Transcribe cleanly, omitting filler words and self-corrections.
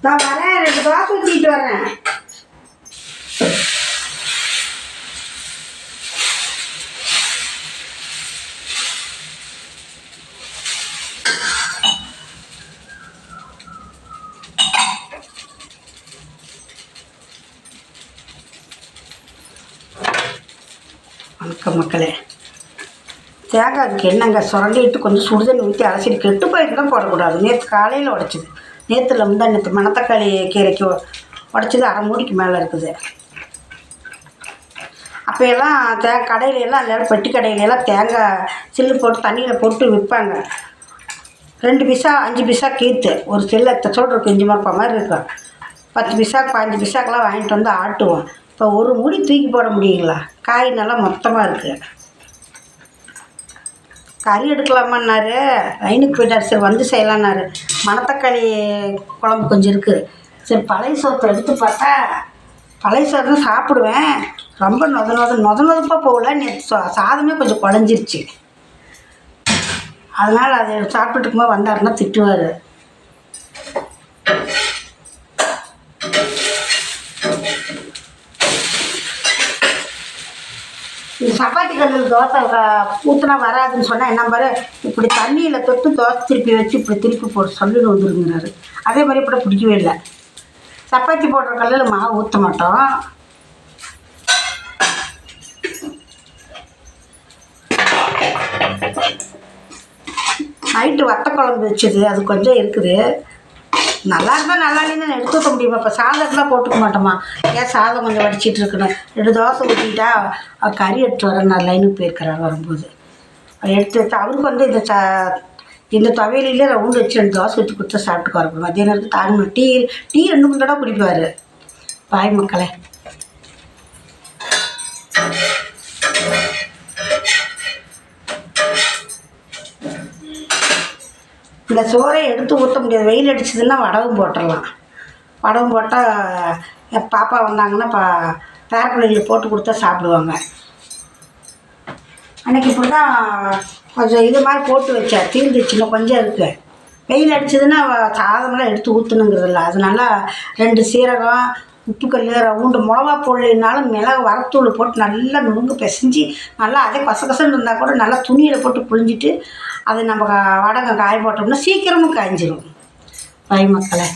நான் வரேன், 2 தோசை ஊற்றிட்டு வரேன். வணக்கம் மக்களே. தேங்காய்க்கு என்னங்க சுரண்டிட்டு கொஞ்சம் சுடுதண்ணி ஊற்றி அலசிட்டு கெட்டு போயிட்டு தான் போடக்கூடாது. நேற்று காலையில் உடச்சிது. நேற்றுல முந்தா நேற்று மணத்தக்காளி கீரைக்கு உடச்சிது 1/2 மூடிக்கு மேலே இருக்குது. அப்போ எல்லாம் கடையிலெல்லாம் எல்லோரும் பெட்டி கடையிலெல்லாம் தேங்காய் சில்லு போட்டு தண்ணியில் போட்டு விற்பாங்க. 2 பைசா 5 பைசா கீத்து ஒரு சில்லை சொல்கிற கொஞ்சம் மாதிரி இருக்கும். 10 பைசாக்கு 15 பைசாக்கெல்லாம் வாங்கிட்டு வந்து ஆட்டுவோம். இப்போ ஒரு மூடி தூக்கி போட முடியுங்களா? காய் நல்லா மொத்தமாக இருக்குது. கறி எடுக்கலாமான்னாரு. லைனுக்கு போயிட்டார். சரி வந்து செய்யலான்னாரு. மணத்தக்காளி குழம்பு கொஞ்சம் இருக்குது. சரி பழைய சோத்தை எடுத்து பார்த்தா பழைய சோறு தான் சாப்பிடுவேன். ரொம்ப நொதப்பாக போகல. நேற்று சாதமே கொஞ்சம் குழஞ்சிருச்சு. அதனால் அதை சாப்பிட்டுட்டு இருக்கும்போது வந்தாருன்னா திட்டுவார். இந்த சப்பாத்தி கல்லில் தோசை ஊற்றினா வராதுன்னு சொன்னால் என்ன பாரு, இப்படி தண்ணியில் தொட்டு தோசை திருப்பி வச்சு இப்படி திருப்பி போட்டு சொல்லிட்டு வந்துருங்கிறாரு. அதே மாதிரி இப்படி பிடிக்கவே இல்லை. சப்பாத்தி போடுற கல்லில் மாவு ஊற்ற மாட்டோம். நைட்டு வத்த குழம்பு வச்சுது, அது கொஞ்சம் இருக்குது. நல்லா இருந்தால் நல்லா இல்லைன்னு எடுத்து வைக்க முடியுமா? இப்போ சாதம்லாம் போட்டுக்க மாட்டோமா? ஏன் சாதம் கொஞ்சம் வடிச்சிட்டு இருக்கணும். 2 தோசை ஊற்றிக்கிட்டா அவர் கறி எடுத்து வரேன். நான் லைனுக்கு போயிருக்கிறார். வரும்போது எடுத்து வச்சு அவருக்கு வந்து இந்த துவையிலே ரவுண்டு வச்சு 2 தோசை ஊற்றி கொடுத்து சாப்பிட்டுக்கு வரப்போ மத்தியானம் இருக்குது. தாங்க டீ 2 3 தடவை குடிப்பார். பாய் மக்களே. இந்த சோறை எடுத்து ஊற்ற முடியாது. வெயில் அடிச்சதுன்னா வடகம் போட்டுடலாம். வடகம் போட்டால் என் பாப்பா வந்தாங்கன்னா பேரப்பிள்ளைகளுக்கு போட்டு கொடுத்தா சாப்பிடுவாங்க. அன்றைக்கி இப்படி தான் கொஞ்சம் இது மாதிரி போட்டு வச்சேன். தீர்ந்துச்சுன்னா கொஞ்சம் இருக்குது. வெயில் அடிச்சதுன்னா சாதமெல்லாம் எடுத்து ஊற்றணுங்கிறதில்ல. அதனால 2 சீரகம், உப்புக்கல், ரவுண்டு மிளகா போடலினாலும் மிளகு வரத்தூள் போட்டு நல்லா நுங்கு பிசைஞ்சி நல்லா அதே கசகசன்னு இருந்தால் கூட நல்லா துணியில் போட்டு புழிஞ்சிட்டு அதை நம்ம வடகம் காய போட்டோம்னா சீக்கிரமும் காய்ஞ்சிரும். பாய் மக்களே.